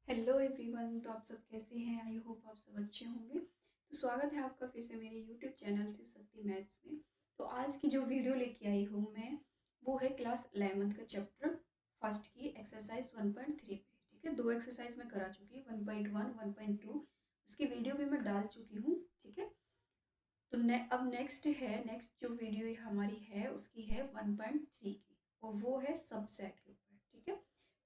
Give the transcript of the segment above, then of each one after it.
Hello everyone. तो आप सब कैसे हैं? आई होप आप सब अच्छे होंगे। तो स्वागत है आपका फिर से मेरे YouTube channel Shiv Shakti maths में। तो आज की जो वीडियो लेके आई हूँ मैं, वो है क्लास 11th का चैप्टर फर्स्ट की एक्सरसाइज 1.3 पे। ठीक है, दो एक्सरसाइज मैं करा चुकी हूँ, 1.1 1.2 उसकी वीडियो भी मैं डाल चुकी हूँ। ठीक है, तो अब नेक्स्ट जो वीडियो हमारी है उसकी है 1.3 की, और वो है सबसेट के ऊपर। ठीक है,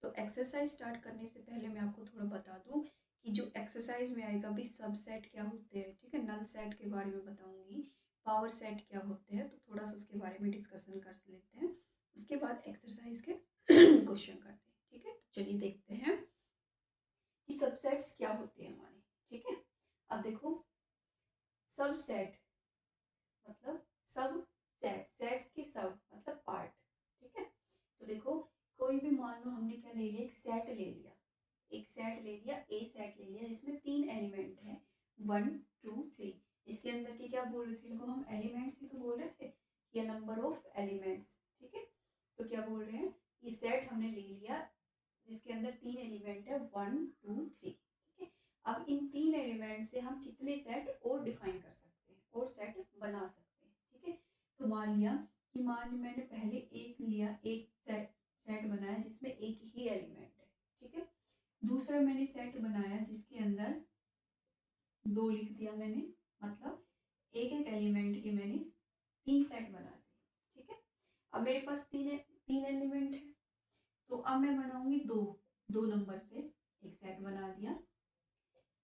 तो एक्सरसाइज स्टार्ट करने से पहले मैं आपको थोड़ा बता दूं कि जो एक्सरसाइज में आएगा भी सबसेट क्या होते हैं। ठीक है, नल सेट के बारे में बताऊंगी, पावर सेट क्या होते हैं, तो थोड़ा सा उसके बारे में डिस्कशन कर लेते हैं। उसके बाद एक्सरसाइज के क्वेश्चन करते हैं। ठीक है, तो चलिए देखते हैं कि सबसेट्स क्या होते हैं हमारे। ठीक है, अब देखो, सबसेट मतलब सब सेट, सेट्स के सब मतलब पार्ट। ठीक है, तो देखो, कोई भी मान लो हमने क्या ले लिया, एक सेट ले लिया, एक सेट ले लिया, ए सेट ले लिया, जिसमें 3 एलिमेंट है, 1 2 3। इसके अंदर के क्या बोल रहे थे, इनको हम एलिमेंट्स ही तो बोल रहे थे, ये नंबर ऑफ एलिमेंट्स। ठीक है, तो क्या बोल रहे हैं, ये सेट हमने ले लिया जिसके अंदर 3 एलिमेंट है, 1 2 3। ठीक है, अब इन 3 एलिमेंट से हम कितने सेट और डिफाइन कर सकते हैं और सेट बना सकते हैं। ठीक है, तो मान लिया कि मैंने पहले एक लिया, एक सेट बनाया जिसमें एक ही एलिमेंट है। ठीक है, दूसरा मैंने सेट बनाया जिसके अंदर 2 लिख दिया मैंने, मतलब एक एक एलिमेंट के मैंने 3 सेट बना दिए। ठीक है, अब मेरे पास तीन एलिमेंट है, तो अब मैं बनाऊंगी दो नंबर से एक सेट बना दिया।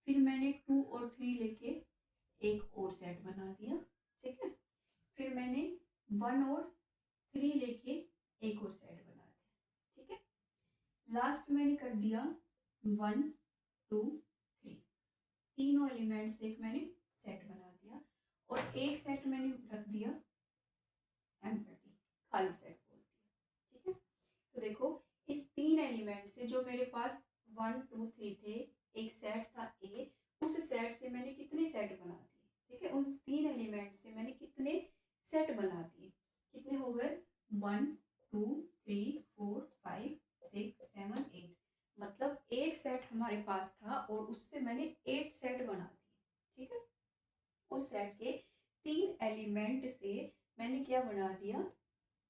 फिर मैंने 2 और 3 लेके एक और सेट बना दिया। ठीक है, फिर मैंने 1 और 3 लेके एक और सेट बना दिया। ठीक है, लास्ट मैंने कर दिया 1 2 3, तीनों एलिमेंट से एक मैंने सेट बना दिया, और एक सेट मैंने रख दिया एम्प्टी, खाली सेट बोल दिया। ठीक है, तो देखो, इस 3 एलिमेंट से जो मेरे पास 1 2 3 थे, एक सेट था ए, उस सेट से मैंने कितने सेट बना दिए। ठीक है, उन 3 एलिमेंट से मैंने कितने सेट बना दिए, कितने हो गए, 1 2 3 4 5 6 7 8। मतलब एक सेट हमारे पास था और उससे मैंने 8 सेट बना दिए। ठीक है, उस सेट के 3 एलिमेंट से मैंने क्या बना दिया,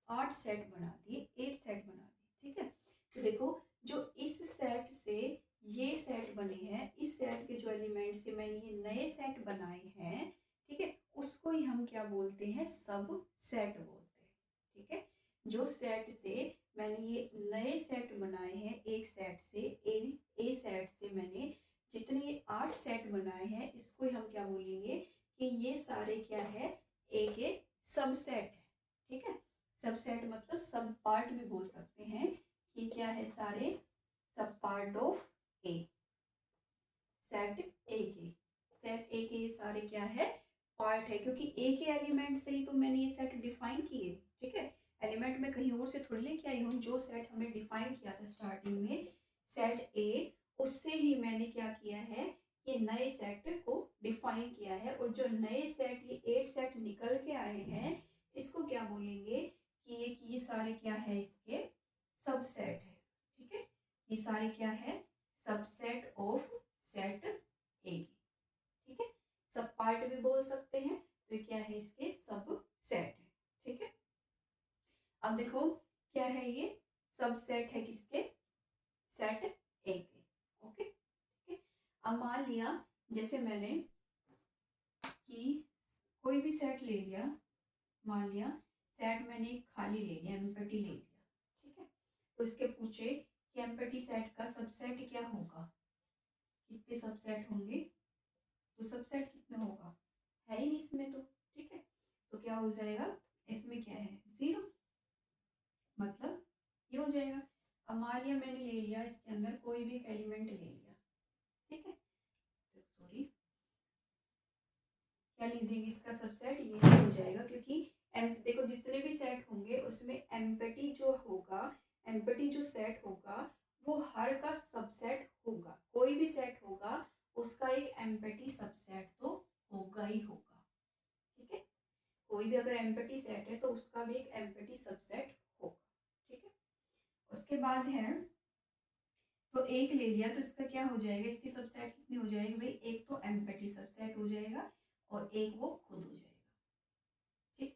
8 सेट बना दिए, 8 सेट बना दिए। ठीक है, तो देखो, जो इस सेट से ये सेट बने हैं, इस सेट के जो एलिमेंट से मैंने ये नए सेट बनाए हैं, ठीक है, उसको ही हम क्या बोलते हैं, सब सेट बोलते हैं। ठीक है, जो सेट से मैंने ये नए सेट बनाए हैं, एक सेट से ए सेट से मैंने जितने 8 सेट बनाए हैं, इसको ही हम क्या बोलेंगे कि ये सारे क्या है, ए के सबसेट है। ठीक है, सबसेट मतलब सब पार्ट भी बोल सकते हैं कि क्या है, सारे सब पार्ट ऑफ ए, सेट ए के, सेट ए के सारे क्या है, पार्ट है, क्योंकि ए के एलिमेंट से ही तो मैंने ये सेट डिफाइन किए। ठीक है, एलिमेंट में कहीं और से थोड़ी लेके आई हूँ, जो सेट हमने डिफाइन किया था स्टार्टिंग में, सेट ए, उससे ही मैंने क्या किया है, ये नए सेट को डिफाइन किया है। और जो नए सेट, ये 8 सेट निकल के आए हैं, इसको क्या बोलेंगे कि ये सारे क्या है, इसके सबसेट है। ठीक है, ये सारे क्या है, सबसेट ऑफ सेट ए। ठीक है, सब पार्ट भी बोल सकते हैं, तो ये क्या है, इसके सब सेट है। ठीक है, अब देखो क्या है, ये सब सेट है किसके, सेट ए के। ओके, ठीक है, अब मान लिया जैसे मैंने कि कोई भी सेट ले लिया, मान लिया सेट मैंने खाली ले लिया, एम्प्टी ले लिया। ठीक है, तो इसके पूछे कि एम्प्टी सेट का सबसेट क्या होगा, कितने सबसेट होंगे, तो सबसेट कितना होगा, है ही नहीं इसमें तो। ठीक है, तो क्या हो जाएगा, इसमें क्या है, 0, मतलब ये हो जाएगा। अब मान लिया मैंने ले लिया, इसके अंदर कोई भी एक एलिमेंट ले लिया। ठीक है, तो सॉरी, क्या लिख देंगे, इसका सबसेट ये हो जाएगा, क्योंकि देखो जितने भी सेट होंगे उसमें एम्प्टी जो होगा, एम्प्टी जो सेट होगा वो हर का सबसेट होगा। कोई भी सेट होगा उसका एक एम्प्टी सबसेट तो होगा ही होगा। ठीक है, कोई भी अगर एम्प्टी सेट है तो उसका भी एक एम्प्टी सबसेट होगा। ठीक है, उसके बाद है तो एक ले लिया तो इसका क्या हो जाएगा, इसकी सबसेट कितनी हो जाएगी भाई, एक तो एम्प्टी सबसेट हो जाएगा और एक वो खुद हो जाएगा। ठीक,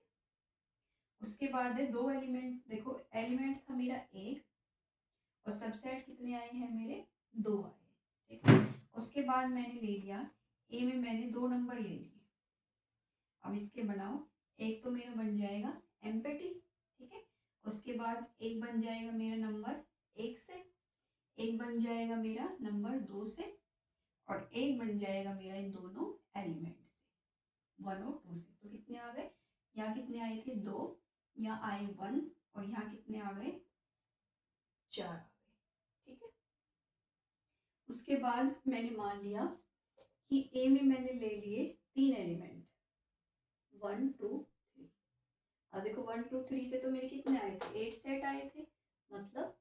उसके बाद है दो एलिमेंट, देखो एलिमेंट था मेरा एक और सबसेट कितने आए हैं मेरे, दो आए। ठीक है, उसके बाद मैंने ले लिया ए में मैंने दो नंबर ले लिए। अब इसके बनाओ, एक तो मेरा बन जाएगा एम्प्टी, ठीक है, उसके बाद एक बन जाएगा मेरा नंबर एक से, एक बन जाएगा मेरा नंबर दो से, और एक बन जाएगा मेरा इन दोनों एलिमेंट से, वन और टू से। तो कितने आ गए, यहाँ कितने आए थे दो, यहाँ आए वन, और यहाँ कितने आ गए, चार आ गए। ठीक है, उसके बाद मैंने मान लिया कि ए में मैंने ले लिए तीन एलिमेंट, वन टू थ्री। अब देखो वन टू थ्री से तो मेरे कितने आए थे, 8 सेट आए थे, मतलब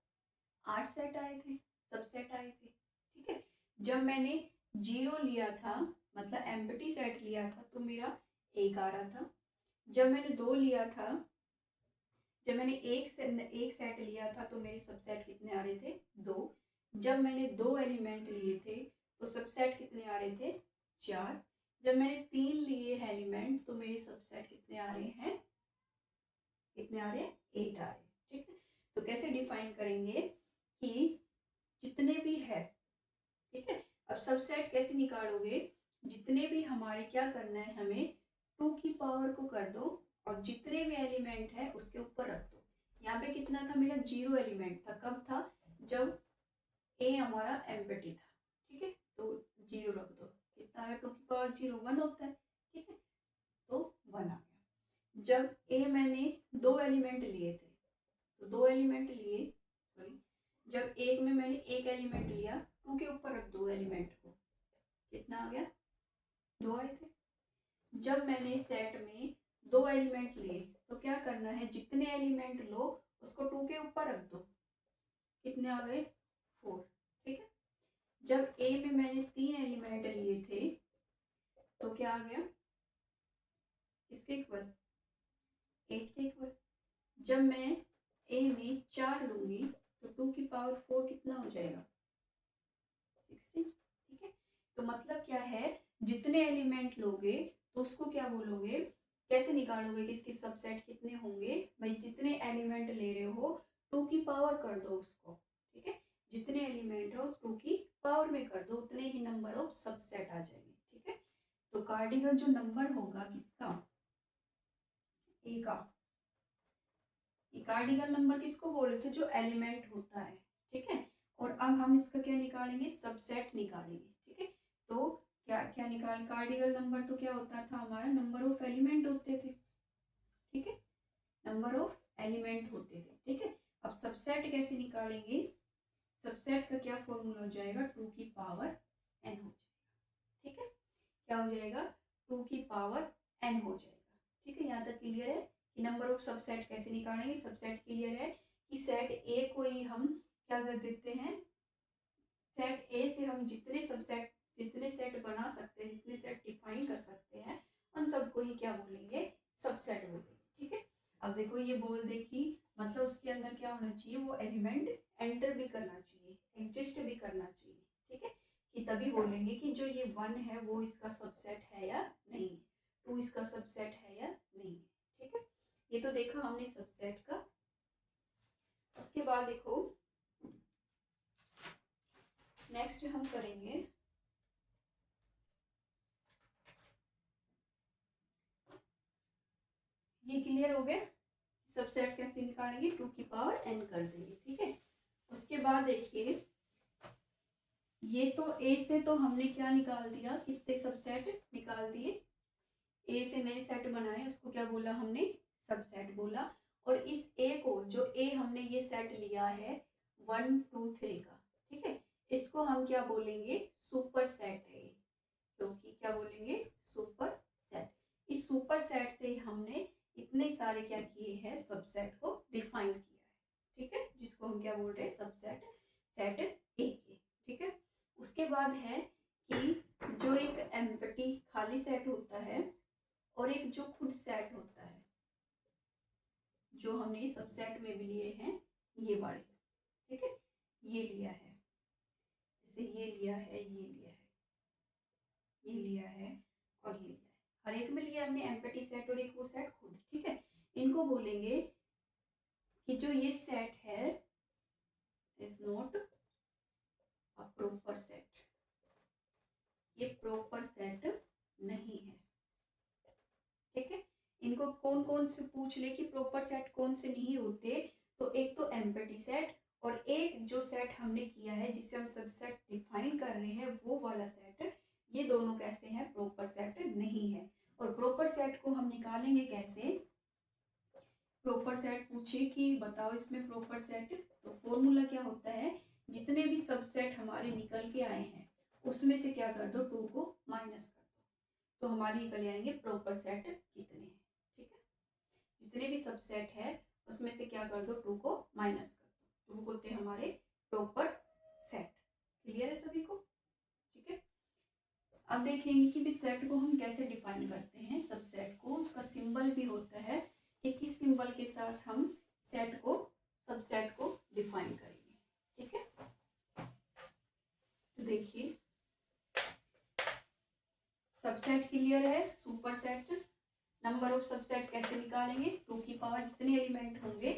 8 सेट आए थे, सब सेट आए थे। ठीक है, जब मैंने जीरो लिया था, मतलब एम्प्टी सेट लिया था, तो मेरा एक आ रहा था। जब मैंने दो लिया था, जब मैंने एक सेट लिया था, तो मेरे सबसेट कितने आ रहे थे, दो। जब मैंने दो एलिमेंट लिए थे तो सबसेट कितने आ रहे थे, चार। जब मैंने तीन लिए एलिमेंट तो मेरे सबसेट कितने आ रहे हैं, कितने आ रहे हैं, 8 आ रहे हैं। ठीक है, तो कैसे डिफाइन करेंगे कि जितने भी है, ठीक है, अब सबसेट कैसे निकालोगे, जितने भी हमारे, क्या करना है हमें, टू की पावर को कर दो और जितने भी एलिमेंट है उसके ऊपर रख दो। यहाँ पे कितना था मेरा, जीरो एलिमेंट था, कब था, जब ए हमारा एम्प्टी था। ठीक है, तो जीरो रख दो, कितना है, टू की पावर जीरो, वन होता है। ठीक है, तो वन आ गया। जब ए मैंने दो एलिमेंट लिए थे, तो दो एलिमेंट लिए, सॉरी, जब एक में मैंने एक एलिमेंट लिया, टू के ऊपर रख दो एलिमेंट को, कितना आ गया, दो आए थे। जब मैंने सेट में दो एलिमेंट लिए तो क्या करना है, जितने एलिमेंट लो उसको टू के ऊपर रख दो, कितने आ गए, फोर। ठीक है, जब ए में मैंने तीन एलिमेंट लिए थे तो क्या आ गया, किसके इक्वल, एट के इक्वल। जब मैं ए में चार लूंगी तो टू की पावर फोर कितना हो जाएगा, 16। ठीक है, तो मतलब क्या है, जितने एलिमेंट लोगे तो उसको क्या बोलोगे, कैसे निकालोगे कि इसके सबसेट कितने होंगे, भाई जितने एलिमेंट ले रहे हो टू की पावर कर दो उसको। ठीक है, जितने एलिमेंट हो टू की पावर में कर दो, उतने ही नंबर ऑफ सबसेट आ जाएंगे। ठीक है, तो कार्डिनल जो नंबर होगा किसका, ए का, ये कार्डिनल नंबर किसको बोल रहे थे, जो एलिमेंट होता है। ठीक है, और अब हम इसका क्या निकालेंगे, सबसेट निकालेंगे। ठीक है, तो क्या क्या निकाल, कार्डिनल नंबर तो क्या होता था हमारा, नंबर ऑफ एलिमेंट होते थे। ठीक है, नंबर ऑफ एलिमेंट होते थे। ठीक है, अब सबसेट कैसे निकालेंगे, सबसेट का क्या फॉर्मूला हो जाएगा, टू की पावर एन हो जाएगा। ठीक है, क्या हो जाएगा, टू की पावर एन हो जाएगा। ठीक है, यहाँ तक क्लियर है कि नंबर ऑफ सबसेट कैसे निकालेंगे। सबसेट क्लियर है कि सेट ए को ही हम क्या कर देते हैं, सेट ए से हम जितने सबसेट, जितने सेट बना सकते हैं, जितने सेट डिफाइन कर सकते हैं, उन सबको ही क्या बोलेंगे, सबसेट बोलेंगे। ठीक है, अब देखो ये बोल दे कि मतलब उसके अंदर क्या होना चाहिए, वो एलिमेंट एंटर भी करना चाहिए, एग्जिस्ट भी करना चाहिए। ठीक है, कि तभी बोलेंगे कि जो ये वन है वो इसका सबसेट है या नहीं, टू इसका सबसेट है या नहीं। ठीक है, ये तो देखा हमने सबसेट का। उसके बाद देखो नेक्स्ट हम करेंगे, ये क्लियर हो गया, सबसेट कैसे निकालेंगे, टू की पावर एन कर देंगे। ठीक है, उसके बाद देखिए, ये तो ए से तो हमने क्या निकाल दिया, कितने सबसेट निकाल दिए, ए से नए सेट बनाए, उसको क्या बोला हमने, सबसेट बोला। और इस ए को, जो ए हमने ये सेट लिया है वन टू थ्री का, ठीक है, इसको हम क्या बोलेंगे, सुपर सेट है, क्योंकि क्या बोलेंगे, सुपर सेट। इस सुपर सेट से हमने इतने सारे क्या किए हैं, सबसेट को डिफाइन किया है। ठीक है, जिसको हम क्या बोल रहे हैं, सबसेट सेट ए के। ठीक है, उसके बाद है कि जो एक एम्प्टी खाली सेट होता है और एक जो खुद सेट होता है, जो हमने सबसेट में भी लिए हैं ये वाले, ठीक है, ये लिया है। लिया है, ये लिया है, ये लिया है और ये लिया है, हर एक में लिया हमने एम्प्टी सेट और एक वो सेट खुद। ठीक है, इनको बोलेंगे कि जो ये सेट है is not a proper set, ये प्रॉपर सेट नहीं है। ठीक है, इनको कौन कौन से पूछ ले कि प्रॉपर सेट कौन से नहीं होते, तो एक तो एम्प्टी सेट और एक जो सेट हमने किया है जिससे हम सबसेट डिफाइन कर रहे हैं वो वाला सेट, ये दोनों कैसे हैं, प्रॉपर सेट नहीं है। और प्रॉपर सेट को हम निकालेंगे कैसे, प्रॉपर सेट पूछे कि बताओ इसमें प्रॉपर सेट, तो फॉर्मूला क्या होता है, जितने भी सबसेट हमारे निकल के आए हैं उसमें से क्या कर दो, 2 को माइनस कर दो, तो हमारे निकल आएंगे प्रॉपर सेट कितने हैं। ठीक है, जितने भी सबसेट है उसमें से क्या कर दो, 2 को माइनस कर दो, तो वो होते हैं हमारे प्रॉपर सेट। क्लियर है सभी को? ठीक है, अब देखेंगे कि भी सेट को हम कैसे डिफाइन करते हैं। सबसेट को उसका सिंबल भी होता है कि किस सिंबल के साथ हम सेट को, सबसेट को डिफाइन करेंगे। ठीक है, तो देखिए सबसेट क्लियर है, super set, number of subset कैसे निकालेंगे, 2 की पावर जितने एलिमेंट होंगे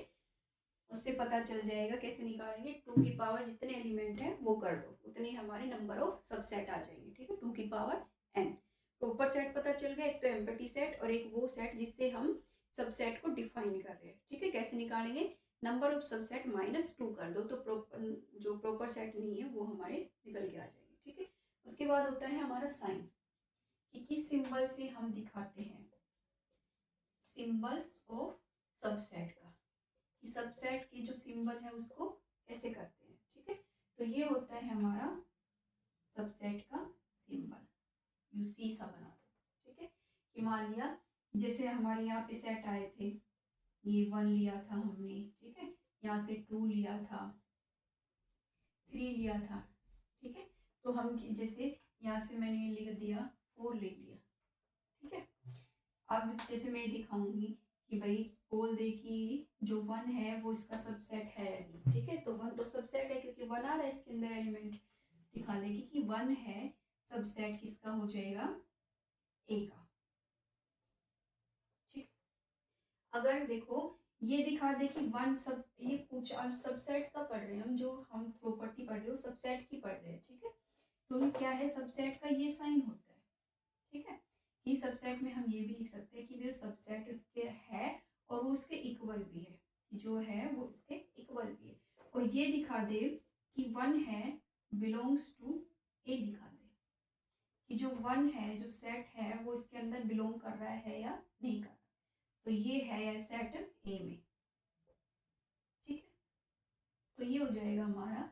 उससे पता चल जाएगा कैसे निकालेंगे, 2 की पावर जितने एलिमेंट है वो कर दो, उतने हमारे नंबर ऑफ सबसेट आ जाएंगे। ठीक है, 2 की पावर n। प्रॉपर सेट पता चल गया, एक तो एम्प्टी सेट और एक वो सेट जिससे हम सबसेट को डिफाइन कर रहे हैं। ठीक है, कैसे निकालेंगे, नंबर ऑफ सबसेट -2 कर दो, तो जो प्रॉपर सेट नहीं है वो हमारे निकल के आ जाएंगे। ठीक है, उसके बाद होता है हमारा साइन, कि किस सिंबल से हम दिखाते हैं, सिंबल्स ऑफ सबसेट का, कि सबसेट की जो सिंबल है उसको कैसे करते हैं। ठीक है, तो ये होता है हमारा सबसेट का सिंबल, यू सी सा बना दो। ठीक है, कि मान लिया जैसे हमारे यहाँ पे सेट आए थे, ये 1 लिया था हमने, ठीक है, यहाँ से 2 लिया था, 3 लिया था। ठीक है, तो हम जैसे यहाँ से मैंने लिख दिया 4 ले लिया। ठीक है, अब जैसे मैं दिखाऊंगी कि भाई बोल दे कि जो 1 है वो इसका सबसेट है अभी। ठीक है, तो 1 तो सबसेट है क्योंकि 1 आ रहा है इसके अंदर एलिमेंट, दिखा देगी कि 1 है, सबसेट किसका हो जाएगा, ए का। ठीक, अगर देखो ये दिखा दे कि 1 सब, ये पूछा, अब सबसेट का पढ़ रहे हैं हम, जो हम प्रॉपर्टी पढ़ रहे हो सबसेट की पढ़ रहे हैं। ठीक है, तो क्या है, सबसेट का ये साइन होता है। ठीक है, कि सबसेट में हम ये भी लिख सकते हैं कि जो सबसेट इसके है और वो उसके इक्वल भी है, जो है वो इसके इक्वल भी है, और ये दिखा दे कि 1 है बिलोंग्स टू ए, दिखा दे कि जो 1 है, जो सेट है वो इसके अंदर बिलोंग कर रहा है या नहीं कर रहा, तो ये है या सेट ए में। ठीक है, तो ये हो जाएगा हमारा,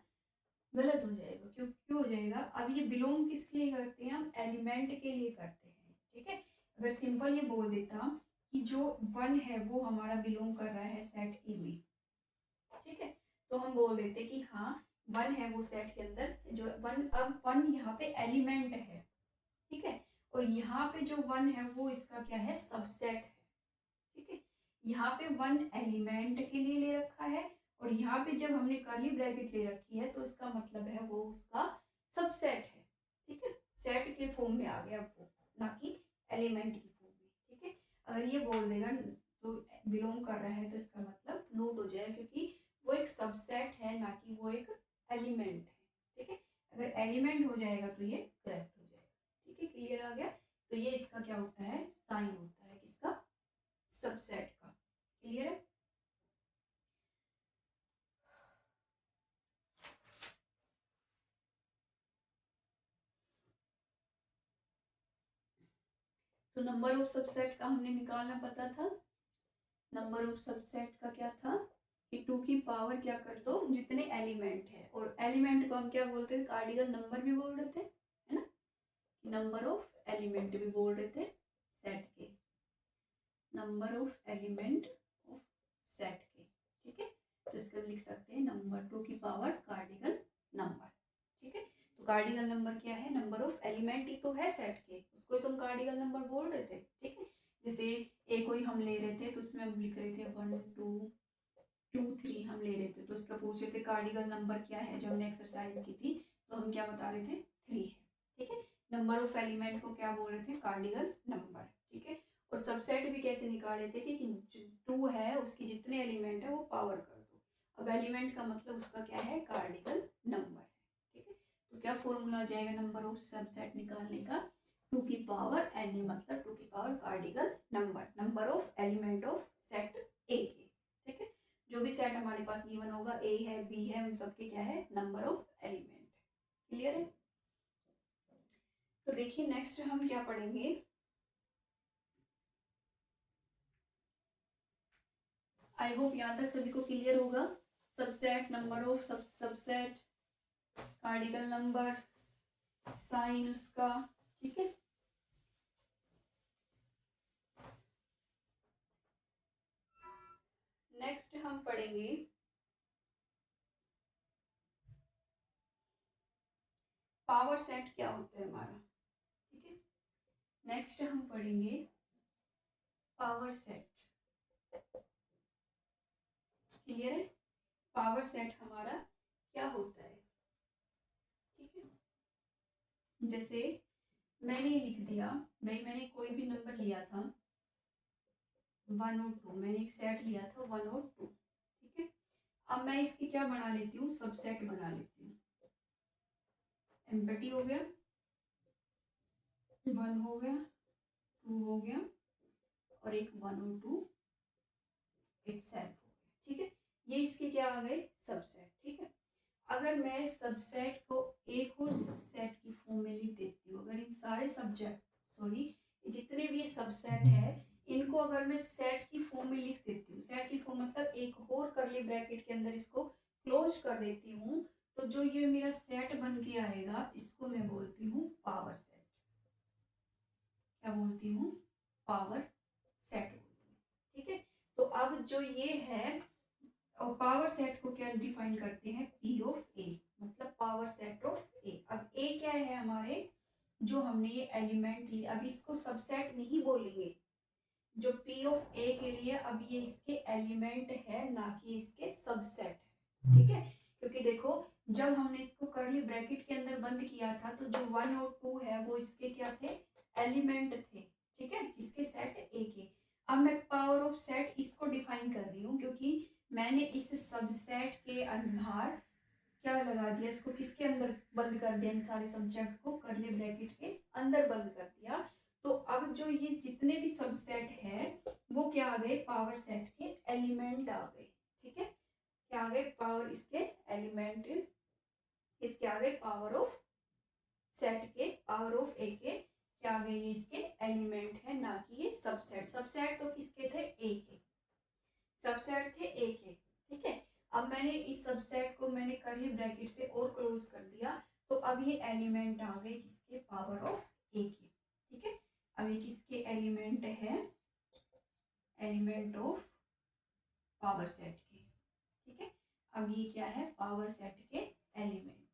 गलत हो जाएगा, क्यों हो जाएगा, अब ये बिलोंग किस लिए करते हैं, हम एलिमेंट के लिए करते हैं। ठीक है, अगर सिंपल ये बोल देता कि जो 1 है वो हमारा बिलोंग कर रहा है सेट ए में, ठीक है, तो हम बोल देते कि हाँ 1 है वो सेट के अंदर, जो 1, अब 1 यहाँ पे एलिमेंट है। ठीक है, और यहाँ पे जो 1 है वो इसका क्या है, सबसेट है। ठीक है, यहाँ पे 1 एलिमेंट के लिए ले रखा है, और यहाँ पे जब हमने कर्ली ब्रैकेट ले रखी है तो इसका मतलब है वो उसका सबसेट है। ठीक है, सेट के फॉर्म में आ गया वो, ना कि एलिमेंट की फॉर्म में। ठीक है, अगर ये बोल देगा तो बिलोंग कर रहा है तो इसका मतलब नोट हो जाएगा, क्योंकि वो एक सबसेट है ना कि वो एक एलिमेंट है। ठीक है, अगर एलिमेंट हो जाएगा तो ये करेक्ट हो जाएगा। ठीक है, क्लियर आ गया, तो ये इसका क्या होता है, साइन होता है किसका, सबसेट का। क्लियर है, तो नंबर ऑफ सबसेट का हमने निकालना पता था, नंबर ऑफ सबसेट का क्या था कि 2 की पावर क्या कर दो, जितने एलिमेंट है, और एलिमेंट को हम क्या बोलते हैं, कार्डिनल नंबर भी बोल रहे थे, है ना, नंबर ऑफ एलिमेंट भी बोल रहे थे सेट के, number of element of set के। ठीक है, तो इसको लिख सकते हैं नंबर 2 की पावर कार्डिनल नंबर। ठीक है, तो कार्डिनल नंबर क्या है, नंबर ऑफ एलिमेंट ही तो है सेट के, उसको तुम कार्डिनल नंबर बोल रहे थे। ठीक है, जैसे ए कोई हम ले रहे थे तो उसमें हम लिख रहे थे 1 2 2 3 हम ले रहे थे, तो उसका पूछ रहे थे कार्डिनल नंबर क्या है, जो हमने एक्सरसाइज की थी, तो हम क्या बता रहे थे, 3 है। ठीक है, नंबर ऑफ एलिमेंट को क्या बोल रहे थे, कार्डिनल नंबर। ठीक है, और सबसेट भी कैसे निकाल रहे थे कि 2 है उसकी जितने एलिमेंट है वो पावर कर दो। अब एलिमेंट का मतलब उसका क्या है, कार्डिनल नंबर है। ठीक है, तो क्या फॉर्मूला आ जाएगा नंबर ऑफ सबसेट निकालने का, 2 की पावर एन, मतलब 2 की power cardinal number, number of element of set ए के। ठीक है, जो भी सेट हमारे पास गिवन होगा, ए है, बी है, उन सबके क्या है, नंबर ऑफ एलिमेंट। क्लियर है? तो देखिए नेक्स्ट हम क्या पढ़ेंगे, आई होप यहाँ तक सभी को क्लियर होगा। Subset, number of subset, cardinal number, sign उसका। ठीक है, नेक्स्ट हम पढ़ेंगे पावर सेट क्या होता है हमारा। ठीक है, नेक्स्ट हम पढ़ेंगे पावर सेट। क्लियर है? पावर सेट हमारा क्या होता है। ठीक है, जैसे मैंने लिख दिया भाई, मैंने कोई भी नंबर लिया था 1 और 2, मैंने एक सेट लिया था 1 और 2। ठीक है, अब मैं इसकी क्या बना लेती हूँ, सबसेट बना लेती हूँ। एम्पटी हो गया, 1 हो गया, 2 हो गया, और एक 1 और 2 एक सेट हो गया। ठीक है, ये इसके क्या आ गए, सबसेट। ठीक है, अगर मैं सबसेट को एक और सेट की फॉर्म में लिख देती हूँ, अगर इन सारे सब्जेक्ट सॉरी जितने भी ये सबसेट है इनको अगर मैं सेट की फॉर्म में लिख देती हूँ, सेट की फॉर्म मतलब एक और करली ब्रैकेट के अंदर इसको क्लोज कर देती हूँ, तो जो ये मेरा सेट बन के आएगा इसको मैं बोलती हूँ पावर सेट। क्या बोलती हूँ, पावर सेट बोलती हूँ। ठीक है, तो अब जो ये है, और पावर सेट को क्या डिफाइन करते हैं, पी ऑफ ए, मतलब पावर सेट ऑफ ए। अब ए क्या है हमारे, जो हमने ये एलिमेंट लिए, अब इसको सबसेट नहीं बोलेंगे, जो पी ऑफ ए के लिए अब ये इसके एलिमेंट है ना कि इसके सबसेट है। ठीक है, क्योंकि देखो जब हमने इसको करली ब्रैकेट के अंदर बंद किया था तो जो 1 और 2 है वो इसके क्या थे, एलिमेंट थे। ठीक है, किसके, सेट ए के। अब मैं पावर ऑफ सेट इसको डिफाइन कर रही हूँ, क्योंकि मैंने इस सबसेट के अंदर क्या लगा दिया, इसको किसके अंदर बंद कर दिया, इन सारे सब्जेक्ट को करली ब्रैकेट के अंदर बंद कर दिया। तो अब जो ये जितने भी सबसेट है वो क्या आ गए, पावर सेट के एलिमेंट आ गए। ठीक है, क्या आ गए, पावर इसके एलिमेंट, इसके आ गए पावर ऑफ सेट के, पावर ऑफ ए के क्या आ गए, ये इसके एलिमेंट है ना कि ये सबसेट। सबसेट तो किसके थे, ए के, सबसेट थे ए के। ठीक है, अब मैंने इस सबसेट को मैंने करली ब्रैकेट से और क्लोज कर दिया, तो अब ये एलिमेंट आ गए किसके, पावर ऑफ ए के। ठीक है, अब ये किसके एलिमेंट है, एलिमेंट ऑफ पावर सेट के। ठीक है, अब ये क्या है, पावर सेट के एलिमेंट।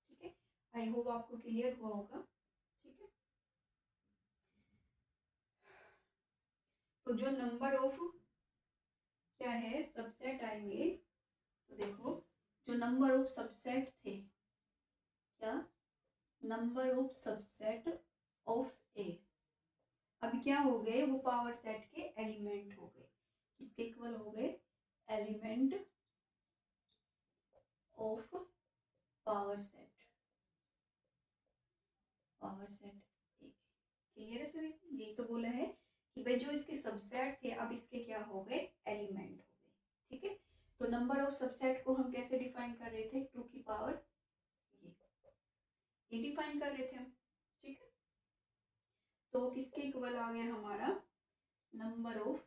ठीक है, आई होप आपको क्लियर हुआ होगा। ठीक है, तो जो नंबर ऑफ क्या है, सबसेट आएंगे, तो देखो जो नंबर ऑफ सबसेट थे, क्या, नंबर ऑफ सबसेट ऑफ ए, अब क्या हो गए, वो पावर सेट के एलिमेंट हो गए, किसके इक्वल हो गए, element of power set, power set A. Clear है सभी, यही तो बोला है कि भाई जो इसके सबसेट थे अब इसके क्या हो गए, एलिमेंट हो गए। ठीक है, तो नंबर ऑफ सबसेट को हम कैसे डिफाइन कर रहे थे, 2 की पावर ये डिफाइन कर रहे थे हम। ठीक है, तो किसके इक्वल आ गया हमारा, number of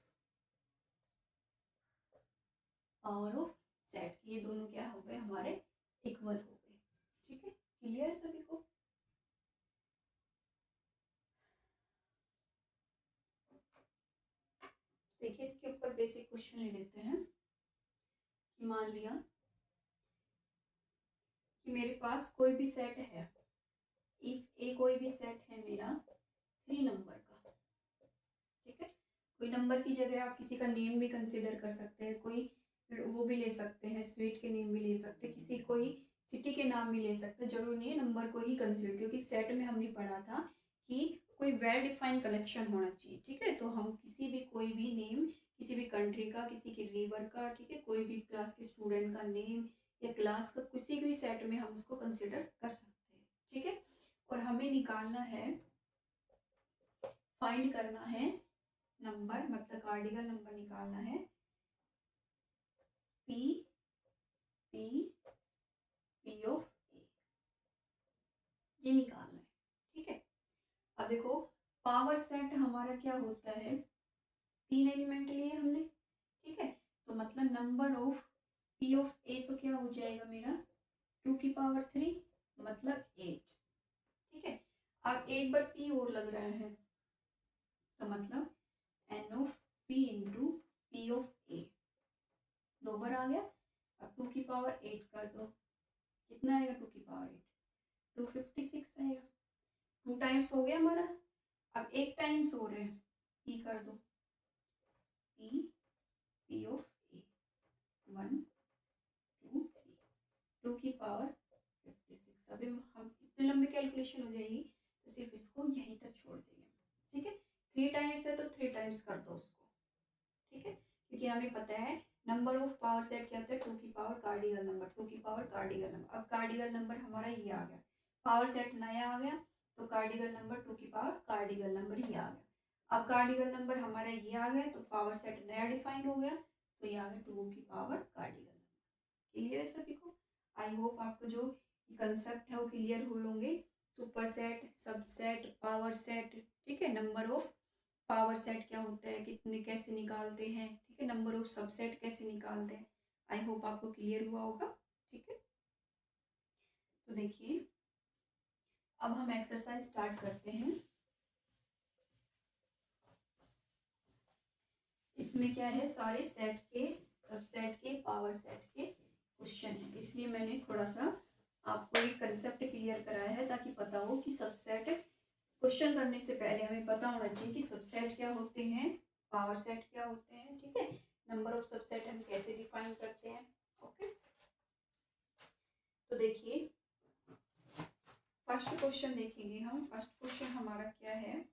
power of set, ये दोनों क्या हो गए हमारे, इक्वल हो गए। ठीक है, क्लियर है सभी को। देखिए इसके ऊपर बेसिक क्वेश्चन ले लेते हैं कि मान लिया कि मेरे पास कोई भी सेट है, इफ ए कोई भी सेट है मेरा 3 नंबर का। ठीक है, कोई नंबर की जगह आप किसी का नेम भी कंसिडर कर सकते हैं, कोई वो भी ले सकते हैं, स्वीट के नेम भी ले सकते हैं, किसी कोई सिटी के नाम भी ले सकते हैं, जरूरी नहीं है नंबर को ही कंसिडर, क्योंकि सेट में हमने पढ़ा था कि कोई वेल डिफाइंड कलेक्शन होना चाहिए। ठीक है, तो हम किसी भी कोई भी नेम, किसी भी कंट्री का, किसी के रिवर का, ठीक है, कोई भी क्लास के स्टूडेंट का नेम या क्लास का किसी भी सेट में हम उसको कंसिडर कर सकते हैं। ठीक है, और हमें निकालना है, फाइंड करना है नंबर, मतलब कार्डिगल नंबर निकालना है, पी पी पी ऑफ ए, ये निकालना है। ठीक है, अब देखो पावर सेट हमारा क्या होता है, 3 एलिमेंट लिए हमने। ठीक है, तो मतलब नंबर ऑफ पी ऑफ ए तो क्या हो जाएगा मेरा 2 की पावर 3, मतलब 8। ठीक है, अब एक बार पी और लग रहा है, तो मतलब N of P into P of A, 2 बार आ गया। अब 2 की पावर 8 कर दो, कितना आएगा 2 की पावर 8, 256 आएगा। 2 टाइम्स हो गया हमारा। अब एक टाइम्स हो रहे हैं, पी कर दो, पी पी ऑफ ए, 1 2 3, 2 की पावर 56। अभी हम इतने लंबी कैलकुलेशन हो जाएगी तो सिर्फ इसको यहीं तक छोड़ देंगे। ठीक है, 3 टाइम्स है तो 3 टाइम्स कर दो उसको। ठीक है, क्योंकि हमें पता है नंबर ऑफ पावर सेट क्या होता है, 2 की पावर कार्डिगल नंबर, 2 की पावर कार्डिगल नंबर। अब कार्डिगल नंबर हमारा ये आ गया, पावर सेट नया आ गया, तो कार्डिगल नंबर 2 की पावर कार्डिगल नंबर ये आ गया। अब कार्डिगल नंबर हमारा ये आ गया, तो पावर सेट नया डिफाइन हो गया, तो ये आ गया 2 की पावर कार्डिगल नंबर। क्लियर है सभी को? आई होप आपको जो कंसेप्ट है वो क्लियर हुए होंगे। Super set, subset, power set, ठीक है, नंबर ऑफ पावर सेट क्या होता है, कितने कैसे निकालते हैं, ठीक है, नंबर ऑफ सबसेट कैसे निकालते हैं। आई होप आपको क्लियर हुआ होगा। ठीक है, तो देखिए अब हम एक्सरसाइज स्टार्ट करते हैं। इसमें क्या है, सारे सेट के, सबसेट के, पावर सेट के क्वेश्चन है, इसलिए मैंने थोड़ा सा आपको ये कंसेप्ट क्लियर कराया है ताकि पता हो कि सबसेट क्वेश्चन करने से पहले हमें पता होना चाहिए कि सबसेट क्या होते हैं, पावर सेट क्या होते हैं। ठीक है, नंबर ऑफ सबसेट हम कैसे डिफाइन करते हैं। ओके, तो देखिए फर्स्ट क्वेश्चन देखेंगे हम। फर्स्ट क्वेश्चन हमारा क्या है,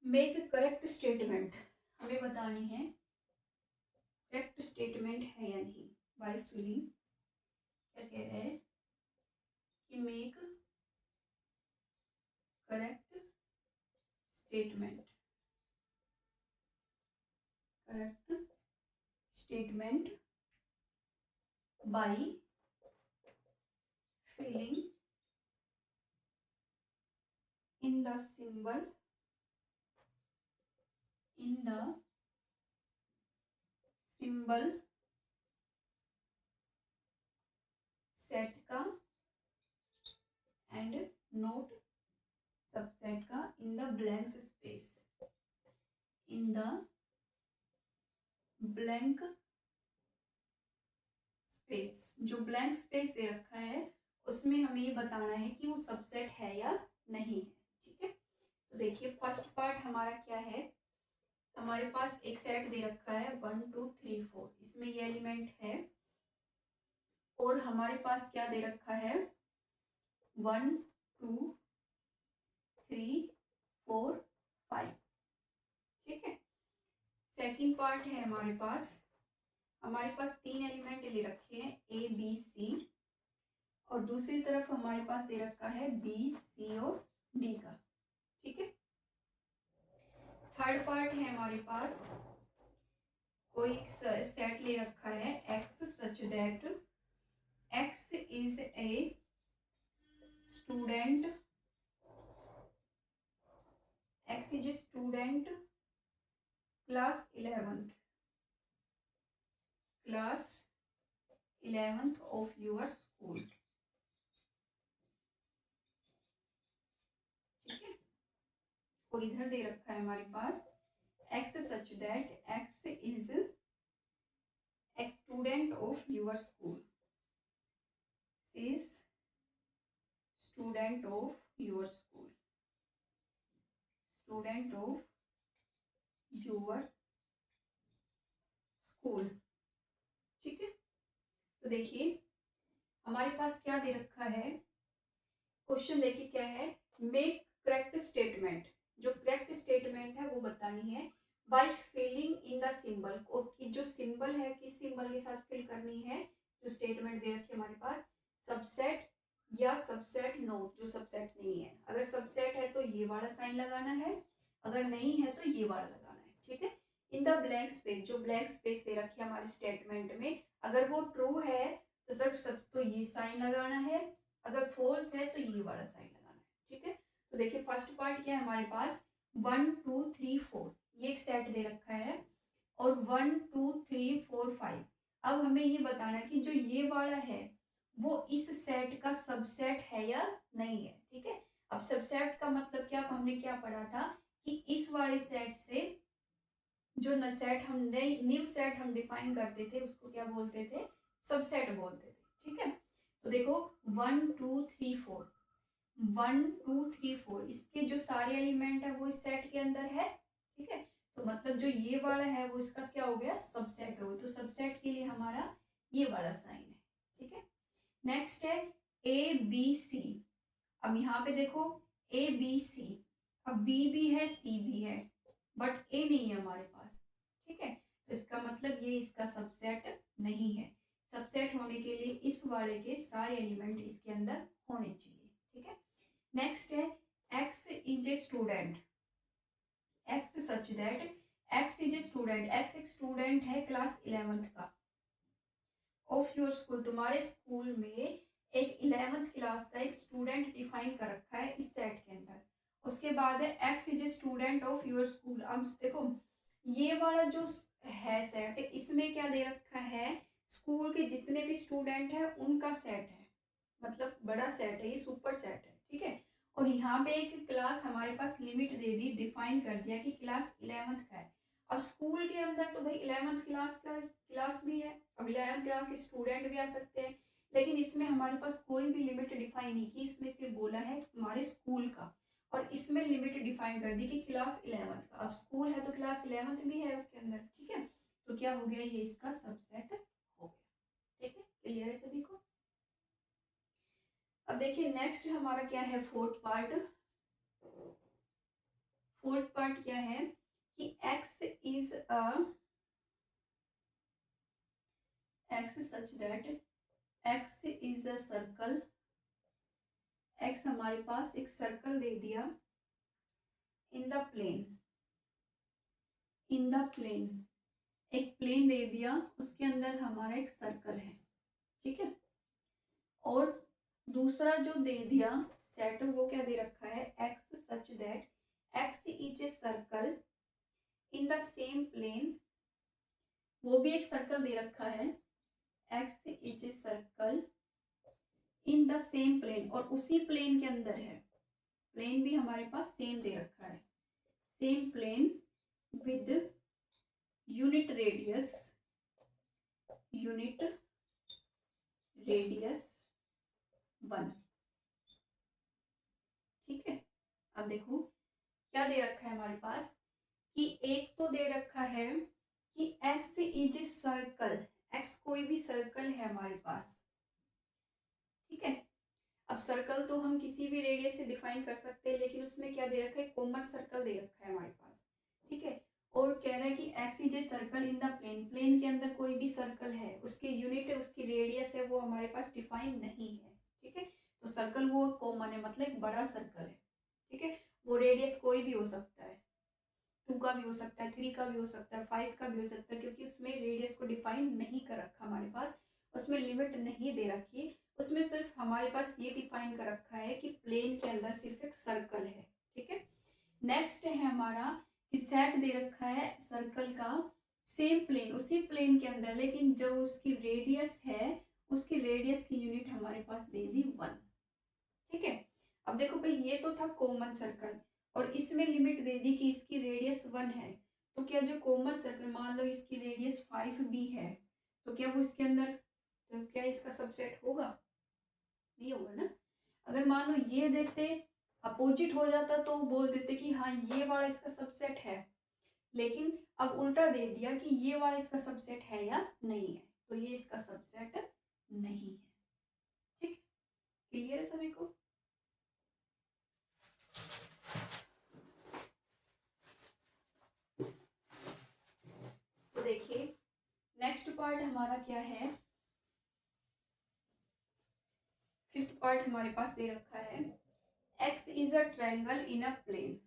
मेक करेक्ट स्टेटमेंट, हमें बतानी है करेक्ट स्टेटमेंट है या नहीं। बाय फिलिंग, क्या कह रहे हैं कि make correct statement, correct statement by filling in the symbol, in the symbol set का एंड नोट सबसेट का in the blank space, in the blank space, जो ब्लैंक स्पेस दे रखा है उसमें हमें ये बताना है कि वो सबसेट है या नहीं है। ठीक है, तो देखिए फर्स्ट पार्ट हमारा क्या है, हमारे पास एक सेट दे रखा है 1 2 3 4, इसमें ये एलिमेंट है, और हमारे पास क्या दे रखा है 1 2 3 4 5। ठीक है, सेकंड पार्ट है हमारे पास 3 एलिमेंट ले रखे हैं ए बी सी, और दूसरी तरफ हमारे पास दे रखा है बी सी और डी का। ठीक है, थर्ड पार्ट है हमारे पास कोई सेट ले रखा है X such that X is a student, X is a student class 11th, class 11th of your school. ठीक है, और इधर दे रखा है हमारे पास X such that X is a student of your school, is student of your school, student of your school. ठीक है, तो देखिए हमारे पास क्या दे रखा है, क्वेश्चन देखिए क्या है, मेक करेक्ट स्टेटमेंट। जो करेक्ट स्टेटमेंट है वो बतानी है by filling in the symbol, कि जो सिंबल है किस सिंबल के साथ फिल करनी है। जो स्टेटमेंट दे रखी है हमारे पास, सबसेट या सबसेट नोट, जो सबसेट नहीं है। अगर सबसेट है तो ये वाला साइन लगाना है, अगर नहीं है तो ये वाला लगाना है, ठीक है। इन द ब्लैंक स्पेस, जो ब्लैंक स्पेस दे रखी है हमारे स्टेटमेंट में, अगर वो ट्रू है तो सब तो ये साइन लगाना है, अगर फॉल्स है तो ये वाला साइन लगाना है, ठीक है। तो देखिए फर्स्ट पार्ट क्या है हमारे पास, 1 2 3 4 ये एक सेट दे रखा है, और 1 2 3 4 5। अब हमें ये बताना है कि जो ये वाला है वो इस सेट का सबसेट है या नहीं है, ठीक है। अब सबसेट का मतलब क्या, हमने क्या पढ़ा था कि इस वाले सेट से जो न सेट हमने न्यू सेट हम डिफाइन करते थे उसको क्या बोलते थे, सबसेट बोलते थे, ठीक है। तो देखो 1 2 3 4, 1 2 3 4 इसके जो सारे एलिमेंट है वो इस सेट के अंदर है, ठीक है। तो मतलब जो ये वाला है वो इसका क्या हो गया, सबसेट हो गया। तो सबसेट के लिए हमारा ये वाला साइन है, ठीक है। नेक्स्ट है ए बी सी। अब यहाँ पे देखो ए बी सी, अब बी भी है सी भी है, बट ए नहीं है हमारे पास, ठीक है। तो इसका मतलब ये इसका सबसेट नहीं है। सबसेट होने के लिए इस वाले के सारे एलिमेंट इसके अंदर होने चाहिए, ठीक है। नेक्स्ट है x is a student, x such that X is a student, x एक स्टूडेंट है क्लास 11th का, ऑफ योर स्कूल, तुम्हारे स्कूल में एक 11th क्लास का एक स्टूडेंट डिफाइन कर रखा है इस सेट के अंदर। उसके बाद है x is a student of your school. अब देखो ये वाला जो है सेट, इसमें क्या दे रखा है, स्कूल के जितने भी स्टूडेंट है उनका सेट है, मतलब बड़ा सेट है, ये सुपर सेट है, ठीक है। और यहाँ पे एक क्लास हमारे पास लिमिट दे दी, डिफाइन कर दिया कि क्लास 11th का है। अब स्कूल के अंदर तो भाई 11th क्लास का क्लास भी है, अब 11th क्लास के स्टूडेंट भी आ सकते हैं, लेकिन इसमें हमारे पास कोई भी लिमिट डिफाइन नहीं की, इसमें सिर्फ बोला है हमारे स्कूल का, और इसमें लिमिट डिफाइन कर दी कि क्लास 11th का। अब स्कूल है तो क्लास 11th भी है उसके अंदर, ठीक है। तो क्या हो गया, ये इसका सबसेट हो गया, ठीक है। क्लियर है सभी को। अब देखिए नेक्स्ट हमारा क्या है, फोर्थ पार्ट। फोर्थ पार्ट क्या है कि x is x such that x is a circle, x हमारे पास एक सर्कल दे दिया in the plane, in the plane एक प्लेन दे दिया, उसके अंदर हमारा एक सर्कल है, ठीक है। और दूसरा जो दे दिया सेट वो क्या दे रखा है, x such that x is a circle in the same plane, वो भी एक सर्कल दे रखा है, x is a circle in the same plane, और उसी प्लेन के अंदर है, प्लेन भी हमारे पास सेम दे रखा है, same plane with unit radius, unit radius 1, ठीक है। अब देखो क्या दे रखा है हमारे पास कि एक तो दे रखा है कि x is a circle, x कोई भी सर्कल है हमारे पास, ठीक है। अब सर्कल तो हम किसी भी रेडियस से डिफाइन कर सकते हैं, लेकिन उसमें क्या दे रखा है, कॉमन सर्कल दे रखा है हमारे पास, ठीक है। और कह रहा है कि X is a circle in the plane, plane के अंदर कोई भी सर्कल है, उसकी यूनिट है, उसकी रेडियस है, वो हमारे पास डिफाइन नहीं है, ठीक है। तो सर्कल वो कॉमन है, मतलब एक बड़ा सर्कल है, ठीक है। वो रेडियस कोई भी हो सकता है, 2 का भी हो सकता है, 3 का भी हो सकता है, 5 का भी हो सकता है, क्योंकि उसमें रेडियस को डिफाइन नहीं कर रखा हमारे पास, उसमें लिमिट नहीं दे रखी, उसमें सिर्फ हमारे पास ये डिफाइन कर रखा है कि प्लेन के अंदर सिर्फ एक सर्कल है, ठीक है। नेक्स्ट है हमारा कि सेट दे रखा है सर्कल का सेम प्लेन, उसी प्लेन के अंदर, लेकिन जो उसकी रेडियस है उसकी रेडियस की यूनिट हमारे पास दे दी 1, ठीक है। अब देखो भाई ये तो था कॉमन सर्कल, और इसमें लिमिट दे दी कि इसकी रेडियस 1 है, तो क्या जो कॉमन सर्कल, मान लो इसकी रेडियस 5 भी है, तो क्या वो इसके अंदर, तो क्या इसका सबसेट होगा, नहीं होगा ना। अगर मान लो ये देते अपोजिट हो जाता तो बोल देते कि हाँ ये वाला इसका सबसेट है, लेकिन अब उल्टा दे दिया कि ये वाला इसका सबसेट है या नहीं है, तो ये इसका सबसेट पार्ट हमारा क्या है, फिफ्थ पार्ट हमारे पास दे रखा है x is a triangle in a plane.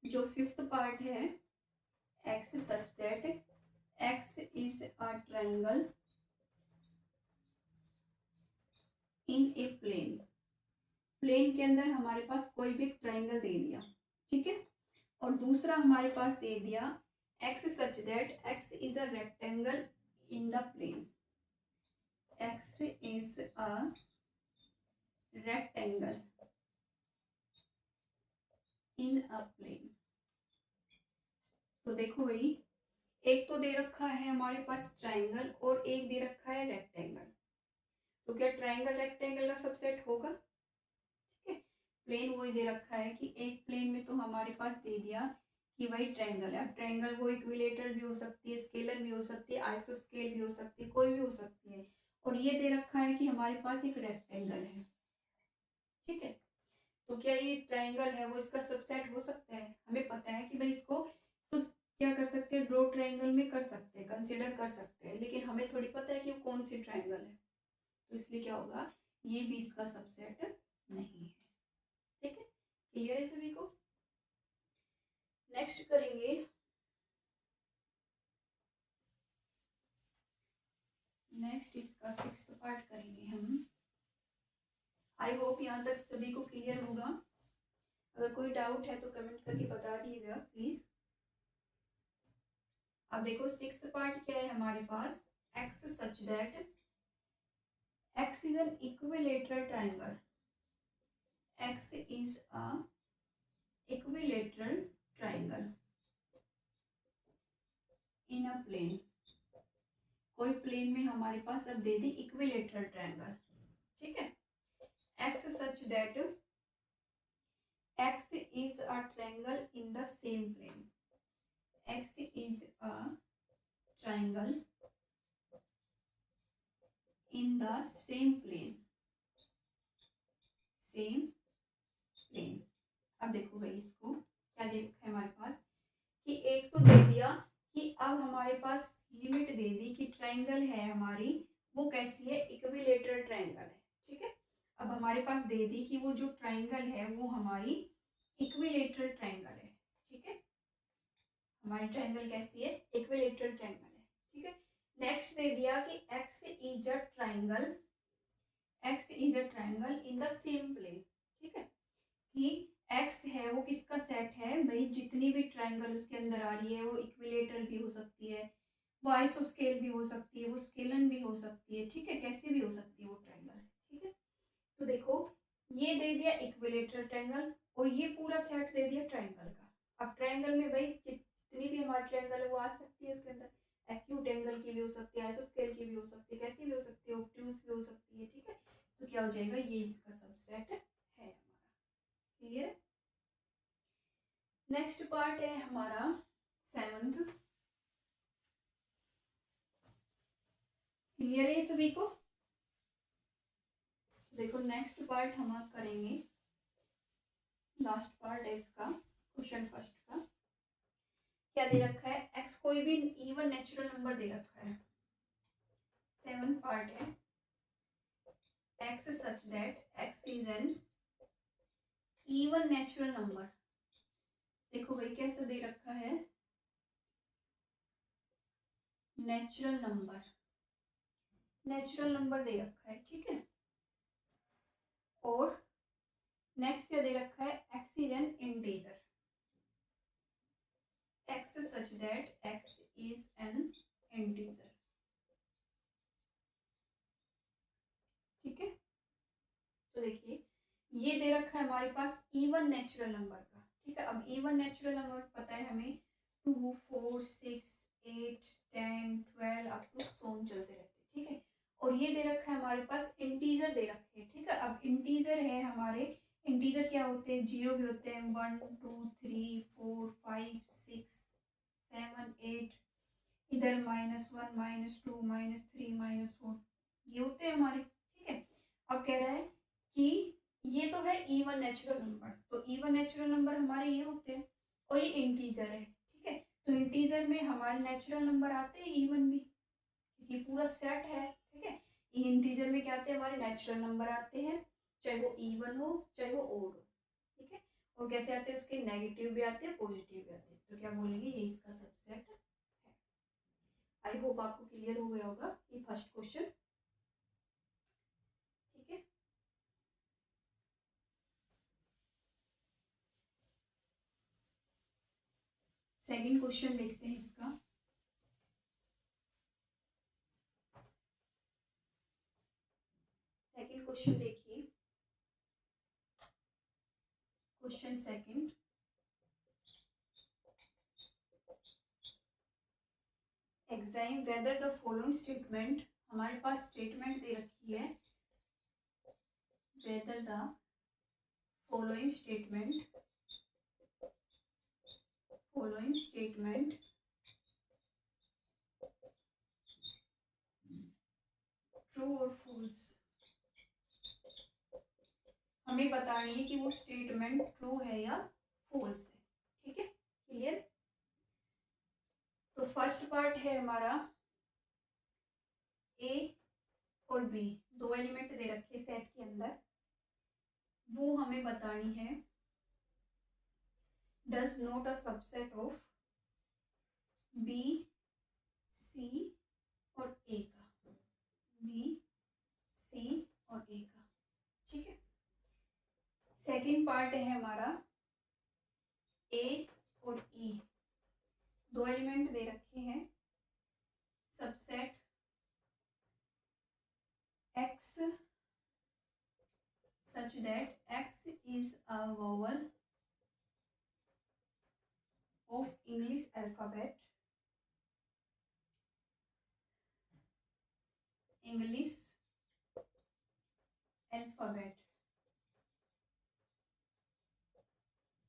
जो फिफ्थ पार्ट है x such that x is a triangle in a plane. Plane के अंदर हमारे पास कोई भी ट्रायंगल दे दिया, ठीक है। और दूसरा हमारे पास दे दिया x such that x is a rectangle in the plane. x is a rectangle in a plane. तो देखो भाई, एक तो दे रखा है हमारे पास ट्रायंगल और एक दे रखा है रेक्टेंगल। तो क्या ट्रायंगल रेक्टेंगल का सबसेट होगा? ठीक है, प्लेन वही दे रखा है कि एक प्लेन में तो हमारे पास दे दिया कि वही ट्रायंगल है। अब ट्रायंगल वो इक्विलेटरल भी हो सकती है, स्केलर भी हो सकती है, आइसोस्केल भी हो सकती है, कोई भी हो सकती है। और ये दे रखा है कि हमारे पास एक रेक्टेंगल है, ठीक है। तो क्या ये ट्रायंगल है वो इसका सबसेट हो सकता है? हमें पता है कि भाई इसको तो क्या कर सकते हैं, ब्रो ट्रायंगल में कर सकते हैं, कंसीडर कर सकते हैं, लेकिन हमें थोड़ी पता है कि वो कौन सी ट्रायंगल है। तो इसलिए क्या होगा, ये भी इसका सबसेट नहीं है। ठीक है, क्लियर है सभी को? नेक्स्ट करेंगे इसका सिक्स्थ पार्ट करेंगे हम। आई होप यहाँ तक सभी को क्लियर होगा। अगर कोई डाउट है तो कमेंट करके बता दीजिएगा प्लीज। अब देखो सिक्स्थ पार्ट क्या है हमारे पास, x such that x is an equilateral triangle. x is a equilateral triangle in a plane. कोई प्लेन में हमारे पास अब दे दी इक्विलेटरल ट्रायंगल, ठीक है। x such that x is a triangle in the same plane। x is a triangle in the same plane। अब देखो भाई, इसको क्या दे रखा है हमारे पास कि एक तो दे दिया कि अब हमारे पास लिमिट दे दी कि ट्रायंगल है हमारी वो कैसी है, इक्विलेटरल ट्रायंगल है, ठीक है। अब हमारे पास दे दी कि वो जो ट्रायंगल है वो हमारी इक्विलेटरल ट्रायंगल है, ठीक है। हमारी ट्रायंगल कैसी है, इक्विलेटरल ट्रायंगल है, ठीक है। नेक्स्ट दे दिया कि x is a triangle in the same plane, ठीक है। कि x है वो किसका सेट है भाई, जितनी भी ट्रायंगल उसके अंदर आ रही है वो इक्विलेटरल भी हो सकती है, वो आइसोस्केल भी हो सकती है, वो स्केलन भी हो सकती है, ठीक है, कैसी भी हो सकती है वो ट्रायंगल, ठीक है। तो देखो ये दे दिया इक्विलेटरल ट्रायंगल और ये पूरा सेट दे दिया ट्रायंगल का। अब ट्रायंगल में भाई जितनी भी हमारी ट्रायंगल है वो आ सकती है उसके अंदर, एक्यूट एंगल की भी हो सकती है, आइसोस्केल की भी हो सकती है, कैसी भी हो सकती है, ऑब्ट्यूज भी हो सकती है, ठीक है। तो क्या हो जाएगा, ये इसका सबसेट है हमारा। क्लियर? नेक्स्ट पार्ट है हमारा सेवंथ। क्लियर है सभी को? देखो नेक्स्ट पार्ट हम करेंगे, लास्ट पार्ट है इसका, क्वेश्चन फर्स्ट का। क्या दे रखा है, x कोई भी इवन नेचुरल नंबर दे रखा है। सेवंथ पार्ट है x such that x is N even natural number. देखो भाई कैसे दे रखा है, नेचुरल नंबर दे रखा है, ठीक है। और नेक्स्ट क्या दे रखा है, x is N integer. x such that x is an integer, ठीक है। तो देखिए ये दे रखा है हमारे पास इवन नेचुरल नंबर का, ठीक है। अब इवन नेचुरल नंबर पता है हमें 2 4 6 8 10 12 अप टू सोन चलते रहते हैं, ठीक है। और ये दे रखा है हमारे पास इंटीजर दे रखे हैं, ठीक है। अब इंटीजर है हमारे, इंटीजर क्या होते हैं, जीरो भी होते हैं, 1 2 3 4 5 6 7 8, इधर -1 -2 -3 -4 ये होते हैं हमारे, ठीक है। अब कह रहा है कि ये तो है इवन नेचुरल नंबर, तो इवन नेचुरल नंबर हमारे ये होते हैं और ये इंटीजर है, ठीक है। तो इंटीजर में हमारे नेचुरल नंबर आते हैं इवन भी, ये पूरा सेट है, ठीक है। इंटीजर में क्या आते हैं हमारे नेचुरल नंबर आते हैं, चाहे वो इवन हो चाहे वो ओड हो, ठीक है। और कैसे आते हैं उसके नेगेटिव भी आते हैं पॉजिटिव भी आते हैं, तो क्या बोलेंगे ये इसका सबसेट है। आई होप आपको क्लियर हो गया होगा ये फर्स्ट क्वेश्चन, ठीक है। सेकंड क्वेश्चन देखते हैं इसका। सेकंड क्वेश्चन देखिए, question second, exam whether the following statement, हमारे पास स्टेटमेंट दे रखी है, whether the following statement, following statement true और फॉल्स, हमें बतानी है कि वो स्टेटमेंट ट्रू है या फॉल्स है, ठीक है। क्लियर। तो फर्स्ट पार्ट है हमारा ए और बी, दो एलिमेंट दे रखे सेट के अंदर, वो हमें बतानी है does not a subset of B C और ए का, बी सी और ए का, ठीक है। सेकंड पार्ट है हमारा ए और ई, दो एलिमेंट दे रखे हैं, subset x such that X is a vowel of English alphabet, English alphabet,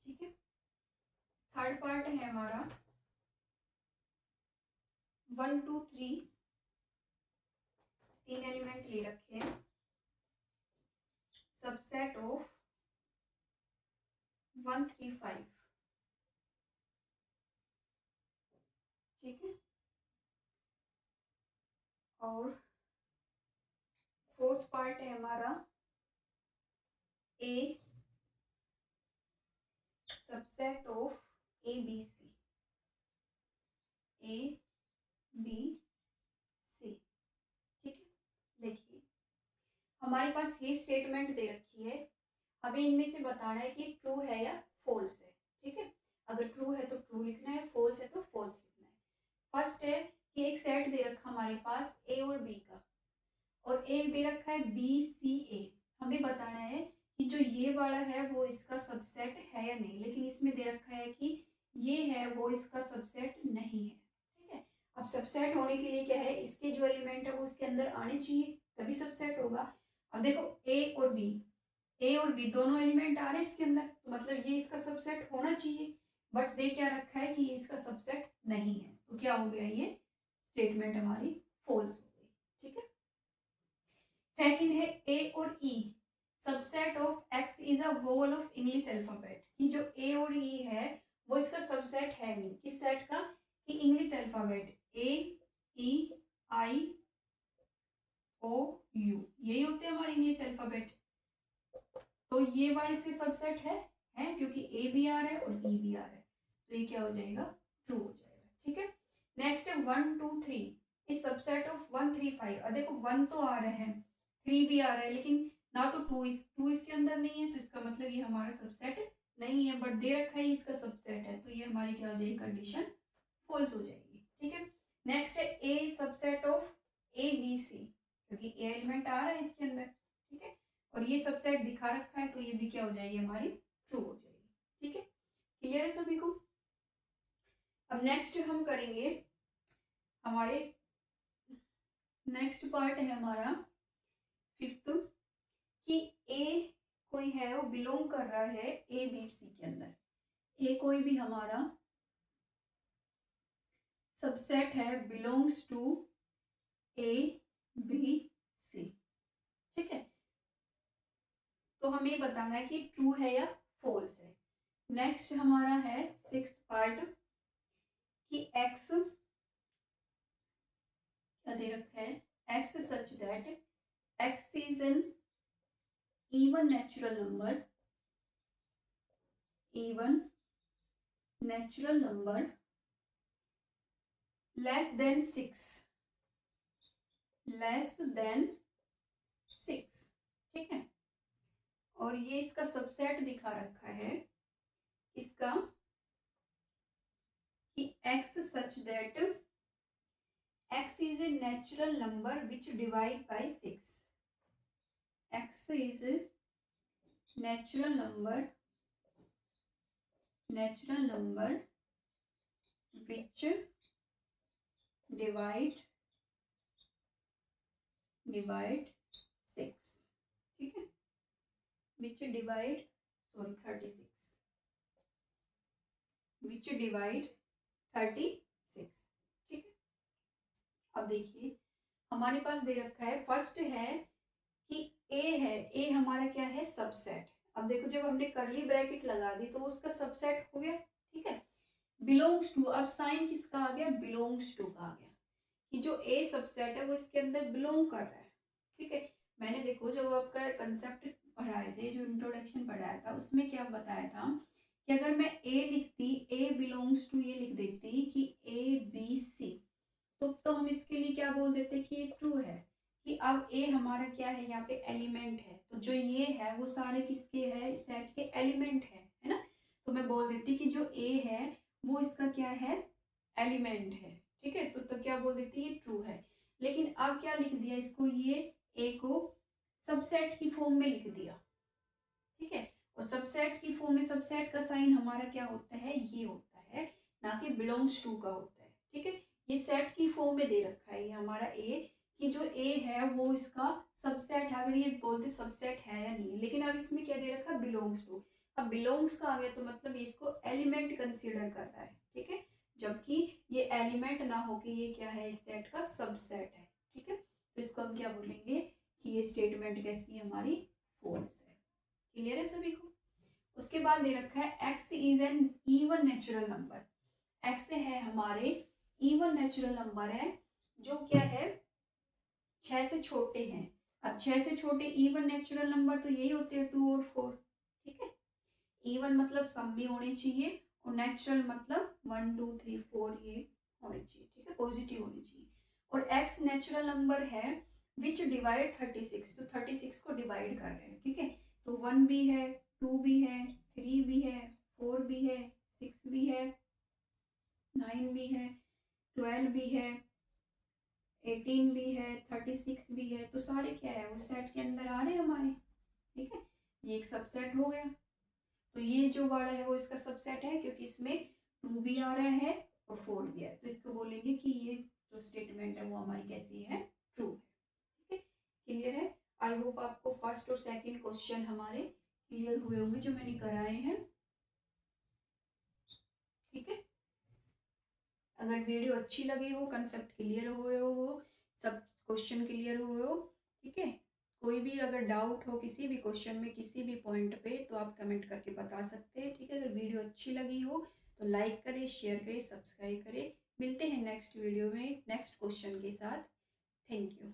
ठीक है। थर्ड पार्ट है हमारा 1 2 3, तीन एलिमेंट ले रखे हैं, सबसेट ऑफ 1 3 5, ठीक है। और फोर्थ पार्ट है हमारा A subset of A B C, A B C, ठीक है। देखिए हमारे पास ये स्टेटमेंट दे रखी है, हमें इनमें से बताना है कि ट्रू है या फॉल्स है, ठीक है। अगर ट्रू है तो ट्रू लिखना है, फॉल्स है तो फॉल्स लिखना है। फर्स्ट है कि एक सेट दे रखा हमारे पास ए और बी का, और एक दे रखा है बी सी ए, हमें बताना है कि जो ये वाला है वो इसका सबसेट है या नहीं, लेकिन इसमें दे रखा है कि ये है वो इसका सबसेट नहीं है, ठीक है। अब सबसेट होने के लिए क्या है, इसके जो एलिमेंट है वो इसके अंदर आने चाहिए तभी सबसेट होगा। अब देखो ए और बी दोनों एलिमेंट आ रहे हैं इसके अंदर, तो मतलब ये इसका सबसेट होना चाहिए, बट दे क्या रखा है कि ये इसका सबसेट नहीं है, तो क्या हो गया, ये स्टेटमेंट हमारी फॉल्स हो गई, ठीक है। सेकंड है ए और E, subset of X is a vowel of English alphabet, कि जो ए और ई है वो इसका सबसेट है नहीं, किस सेट का, कि English alphabet A E I O U, यही होते हैं हमारे इंग्लिश अल्फाबेट, तो ये वाला इसके सबसेट है क्योंकि ए भी आ रहा है और ई भी आ रहा है, तो ये क्या हो जाएगा, ट्रू हो जाएगा, ठीक है। नेक्स्ट है 1 2 3, इस सबसेट ऑफ 1 3 5, देखो 1 तो आ रहा है 3 भी आ रहा है, लेकिन ना तो 2 इसके अंदर नहीं है, तो इसका मतलब ये हमारा सबसेट नहीं है, बट दे रखा है इसका सबसेट है, तो ये हमारी क्या हो जाएगी, कंडीशन फॉल्स हो जाएगी, ठीक है। नेक्स्ट है A subset of A B C, क्योंकि ए एलिमेंट आ रहा है इसके अंदर, ठीक है, और ये सबसेट दिखा रखा है, तो ये भी क्या हो जाएगी, हमारी ट्रू हो जाएगी, ठीक है। क्लियर है सभी को। अब नेक्स्ट हम करेंगे, हमारे नेक्स्ट पार्ट है हमारा फिफ्थ, कि ए कोई है वो बिलोंग कर रहा है ए बी सी के अंदर, ए कोई भी हमारा सबसेट है, belongs to A B C, ठीक है। तो हमें बताना है कि ट्रू है या फॉल्स है। नेक्स्ट हमारा है सिक्स्थ पार्ट, कि एक्स, क्या दे रखा है, x such that x is N even natural number less than 6, ठीक है। और ये इसका सबसेट दिखा रखा है इसका कि x such that x is a natural number which divide by 6, x is a natural number which divide 6, ठीक है, which divide 36, which divide 36, ठीक है। अब देखिए हमारे पास दे रखा है, फर्स्ट है कि a है, a हमारा क्या है, सबसेट। अब देखो जब हमने करली ब्रैकेट लगा दी तो उसका सबसेट हो गया, ठीक है। बिलोंग्स टू, अब साइन किसका आ गया, बिलोंग्स टू का आ गया कि जो a सबसेट है वो इसके अंदर बिलोंग कर रहा है, ठीक है। मैंने देखो जब आपका कंसेप्ट पढ़ाए थे, जो इंट्रोडक्शन पढ़ाया था, उसमें क्या बताया था कि अगर मैं a लिखती, a बिलोंग्स टू, ये लिख देती कि a b c, तो हम इसके लिए क्या बोल देते कि ये ट्रू है कि अब a हमारा क्या है, यहाँ पे एलिमेंट है, तो जो ये है वो सारे किसके है, सेट के एलिमेंट है ना। तो मैं बोल देती कि जो a है वो इसका क्या है, एलिमेंट है, ठीक है। तो क्या बोल देती है, ट्रू है। लेकिन अब क्या लिख दिया इसको, ये a को सबसेट की फॉर्म में लिख दिया, ठीक है। और सबसेट की फॉर्म में सबसेट का साइन हमारा क्या होता है, ये होता है, ना कि बिलोंग्स टू का होता है, ठीक है। ये सेट की फॉर्म में दे रखा है ये हमारा a, कि जो a है वो इसका सबसेट है, अगर ये बोलते सबसेट है या नहीं, लेकिन अब इसमें क्या दे रखा है, बिलोंग्स टू। अब बिलोंग्स का आ गया तो मतलब ये इसको एलिमेंट कंसीडर कर रहा है, ठीक है, जबकि ये एलिमेंट ना हो कि ये क्या है, इस सेट का सबसेट है, ठीक है। तो इसको हम क्या बोलेंगे कि ये स्टेटमेंट कैसी है हमारी, फोल्स है। क्लियर है सभी को। उसके बाद दे रखा है x is N even natural number, x है हमारे इवन नेचुरल नंबर है, जो क्या है 6 से छोटे हैं। अब 6 से छोटे इवन नेचुरल नंबर तो यही होते हैं 2 और 4, ठीक है। इवन मतलब सम भी होने चाहिए और नेचुरल मतलब 1 2 3 4 ये होने चाहिए, ठीक है, पॉजिटिव होनी चाहिए। और x नेचुरल नंबर है विच डिवाइड 36, तो 36 को डिवाइड कर रहे हैं, ठीक है। तो 1 भी है, 2 भी है, 3 भी है, 4 भी है, 6 भी है, 9 भी है, 12 भी है, 18 भी है, 36 भी है, तो सारे क्या है, वो सेट के अंदर आ रहे हैं हमारे, ठीक है। ये एक सबसेट हो गया, तो ये जो वाला है वो इसका सबसेट है क्योंकि इसमें 2 भी आ रहा है और 4 भी है, तो इसको बोलेंगे कि ये जो स्टेटमेंट है वो हमारी कैसी है, ट्रू है, ठीक है। क्लियर है। आई होप आपको फर्स्ट और सेकंड क्वेश्चन हमारे क्लियर हुए होंगे जो मैंने कराए हैं, ठीक है। अगर वीडियो अच्छी लगी हो, कंसेप्ट क्लियर हुए हो, सब क्वेश्चन क्लियर हुए हो, ठीक है, कोई भी अगर डाउट हो किसी भी क्वेश्चन में किसी भी पॉइंट पे तो आप कमेंट करके बता सकते हैं, ठीक है। अगर वीडियो अच्छी लगी हो तो लाइक करें, शेयर करें, सब्सक्राइब करें। मिलते हैं नेक्स्ट वीडियो में नेक्स्ट क्वेश्चन के साथ। Thank you.